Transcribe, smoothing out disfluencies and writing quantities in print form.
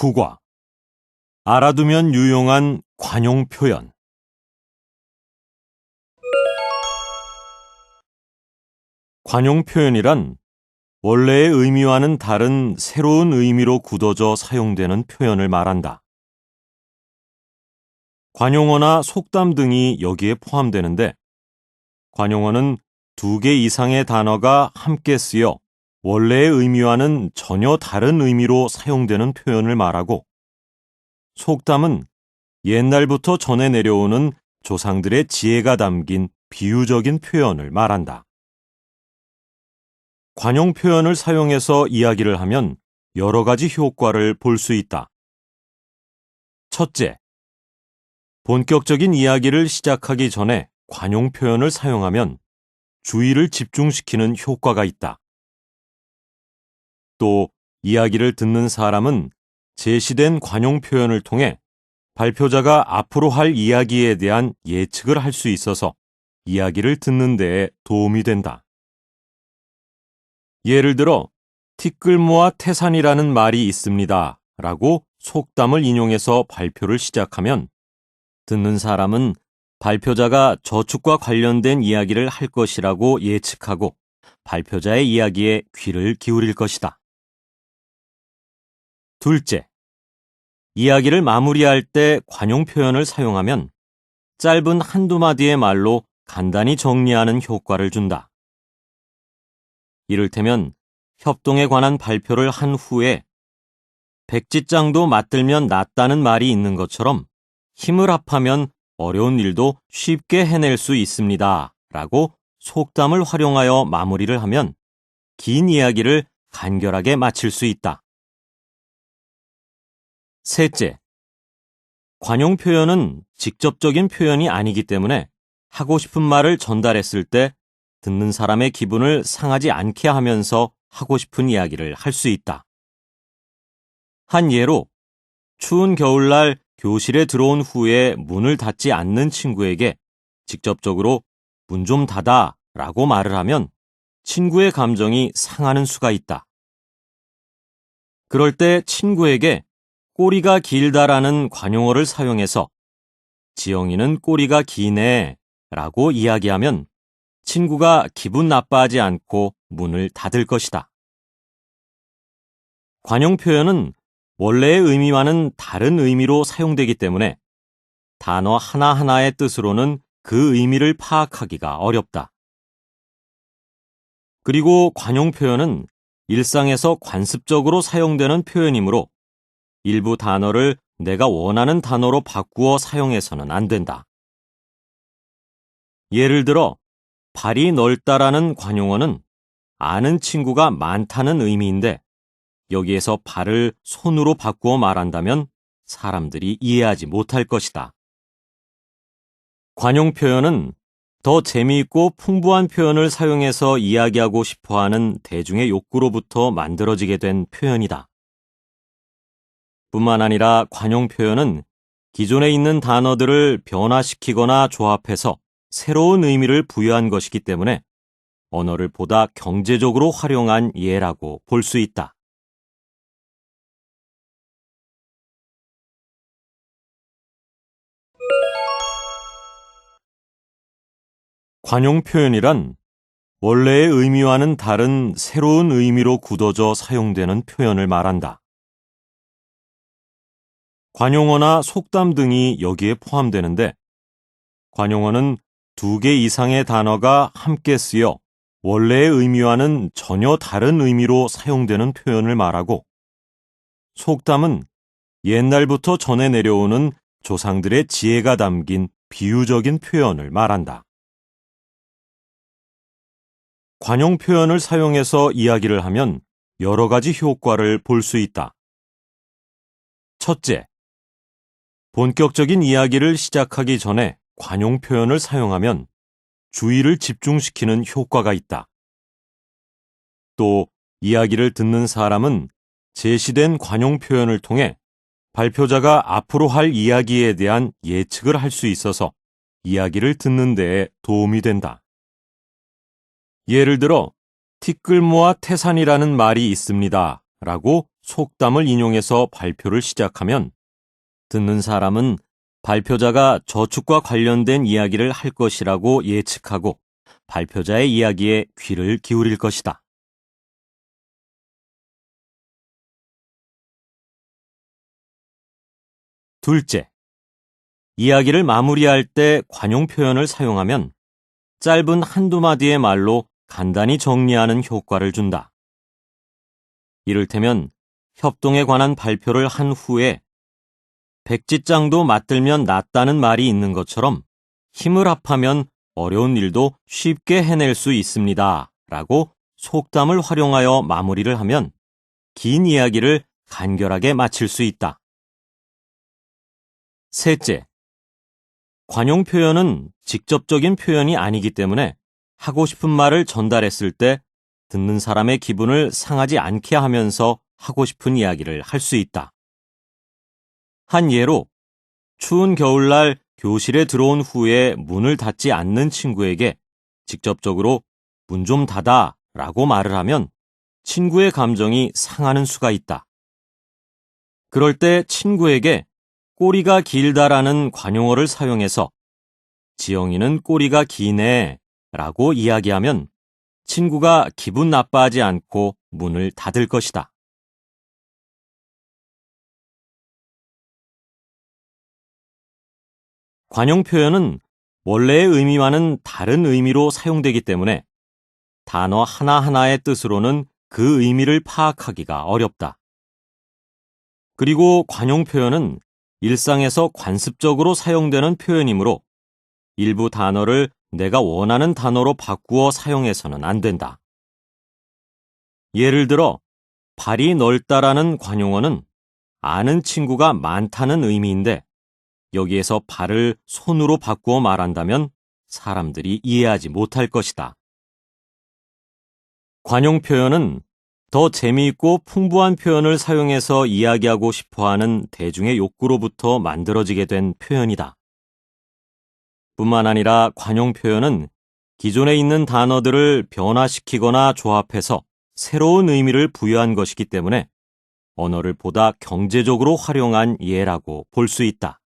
9과 알아두면 유용한 관용 표현. 관용 표현이란 원래의 의미와는 다른 새로운 의미로 굳어져 사용되는 표현을 말한다. 관용어나 속담 등이 여기에 포함되는데, 관용어는 2개 이상의 단어가 함께 쓰여 원래의 의미와는 전혀 다른 의미로 사용되는 표현을 말하고, 속담은 옛날부터 전해 내려오는 조상들의 지혜가 담긴 비유적인 표현을 말한다. 관용 표현을 사용해서 이야기를 하면 여러 가지 효과를 볼 수 있다. 첫째, 본격적인 이야기를 시작하기 전에 관용 표현을 사용하면 주의를 집중시키는 효과가 있다. 또 이야기를 듣는 사람은 제시된 관용 표현을 통해 발표자가 앞으로 할 이야기에 대한 예측을 할 수 있어서 이야기를 듣는 데에 도움이 된다. 예를 들어, 티끌모아 태산이라는 말이 있습니다 라고 속담을 인용해서 발표를 시작하면 듣는 사람은 발표자가 저축과 관련된 이야기를 할 것이라고 예측하고 발표자의 이야기에 귀를 기울일 것이다. 둘째, 이야기를 마무리할 때 관용 표현을 사용하면 짧은 한두 마디의 말로 간단히 정리하는 효과를 준다. 이를테면 협동에 관한 발표를 한 후에 백지장도 맞들면 낫다는 말이 있는 것처럼 힘을 합하면 어려운 일도 쉽게 해낼 수 있습니다 라고 속담을 활용하여 마무리를 하면 긴 이야기를 간결하게 마칠 수 있다. 셋째, 관용 표현은 직접적인 표현이 아니기 때문에 하고 싶은 말을 전달했을 때 듣는 사람의 기분을 상하지 않게 하면서 하고 싶은 이야기를 할 수 있다. 한 예로, 추운 겨울날 교실에 들어온 후에 문을 닫지 않는 친구에게 직접적으로 문 좀 닫아 라고 말을 하면 친구의 감정이 상하는 수가 있다. 그럴 때 친구에게 꼬리가 길다라는 관용어를 사용해서 지영이는 꼬리가 기네 라고 이야기하면 친구가 기분 나빠하지 않고 문을 닫을 것이다. 관용 표현은 원래의 의미와는 다른 의미로 사용되기 때문에 단어 하나하나의 뜻으로는 그 의미를 파악하기가 어렵다. 그리고 관용 표현은 일상에서 관습적으로 사용되는 표현이므로 일부 단어를 내가 원하는 단어로 바꾸어 사용해서는 안 된다. 예를 들어, 발이 넓다라는 관용어는 아는 친구가 많다는 의미인데 여기에서 발을 손으로 바꾸어 말한다면 사람들이 이해하지 못할 것이다. 관용 표현은 더 재미있고 풍부한 표현을 사용해서 이야기하고 싶어하는 대중의 욕구로부터 만들어지게 된 표현이다. 뿐만 아니라 관용 표현은 기존에 있는 단어들을 변화시키거나 조합해서 새로운 의미를 부여한 것이기 때문에 언어를 보다 경제적으로 활용한 예라고 볼 수 있다. 관용 표현이란 원래의 의미와는 다른 새로운 의미로 굳어져 사용되는 표현을 말한다. 관용어나 속담 등이 여기에 포함되는데, 관용어는 2개 이상의 단어가 함께 쓰여 원래의 의미와는 전혀 다른 의미로 사용되는 표현을 말하고, 속담은 옛날부터 전해 내려오는 조상들의 지혜가 담긴 비유적인 표현을 말한다. 관용 표현을 사용해서 이야기를 하면 여러 가지 효과를 볼 수 있다. 첫째, 본격적인 이야기를 시작하기 전에 관용 표현을 사용하면 주의를 집중시키는 효과가 있다. 또 이야기를 듣는 사람은 제시된 관용 표현을 통해 발표자가 앞으로 할 이야기에 대한 예측을 할 수 있어서 이야기를 듣는 데에 도움이 된다. 예를 들어, 티끌모아 태산이라는 말이 있습니다 라고 속담을 인용해서 발표를 시작하면 듣는 사람은 발표자가 저축과 관련된 이야기를 할 것이라고 예측하고 발표자의 이야기에 귀를 기울일 것이다. 둘째, 이야기를 마무리할 때 관용 표현을 사용하면 짧은 한두 마디의 말로 간단히 정리하는 효과를 준다. 이를테면 협동에 관한 발표를 한 후에 백지장도 맞들면 낫다는 말이 있는 것처럼 힘을 합하면 어려운 일도 쉽게 해낼 수 있습니다. 라고 속담을 활용하여 마무리를 하면 긴 이야기를 간결하게 마칠 수 있다. 셋째, 관용 표현은 직접적인 표현이 아니기 때문에 하고 싶은 말을 전달했을 때 듣는 사람의 기분을 상하지 않게 하면서 하고 싶은 이야기를 할 수 있다. 한 예로 추운 겨울날 교실에 들어온 후에 문을 닫지 않는 친구에게 직접적으로 문 좀 닫아 라고 말을 하면 친구의 감정이 상하는 수가 있다. 그럴 때 친구에게 꼬리가 길다라는 관용어를 사용해서 지영이는 꼬리가 기네 라고 이야기하면 친구가 기분 나빠하지 않고 문을 닫을 것이다. 관용 표현은 원래의 의미와는 다른 의미로 사용되기 때문에 단어 하나하나의 뜻으로는 그 의미를 파악하기가 어렵다. 그리고 관용 표현은 일상에서 관습적으로 사용되는 표현이므로 일부 단어를 내가 원하는 단어로 바꾸어 사용해서는 안 된다. 예를 들어 발이 넓다라는 관용어는 아는 친구가 많다는 의미인데 여기에서 발을 손으로 바꾸어 말한다면 사람들이 이해하지 못할 것이다. 관용 표현은 더 재미있고 풍부한 표현을 사용해서 이야기하고 싶어하는 대중의 욕구로부터 만들어지게 된 표현이다. 뿐만 아니라 관용 표현은 기존에 있는 단어들을 변화시키거나 조합해서 새로운 의미를 부여한 것이기 때문에 언어를 보다 경제적으로 활용한 예라고 볼 수 있다.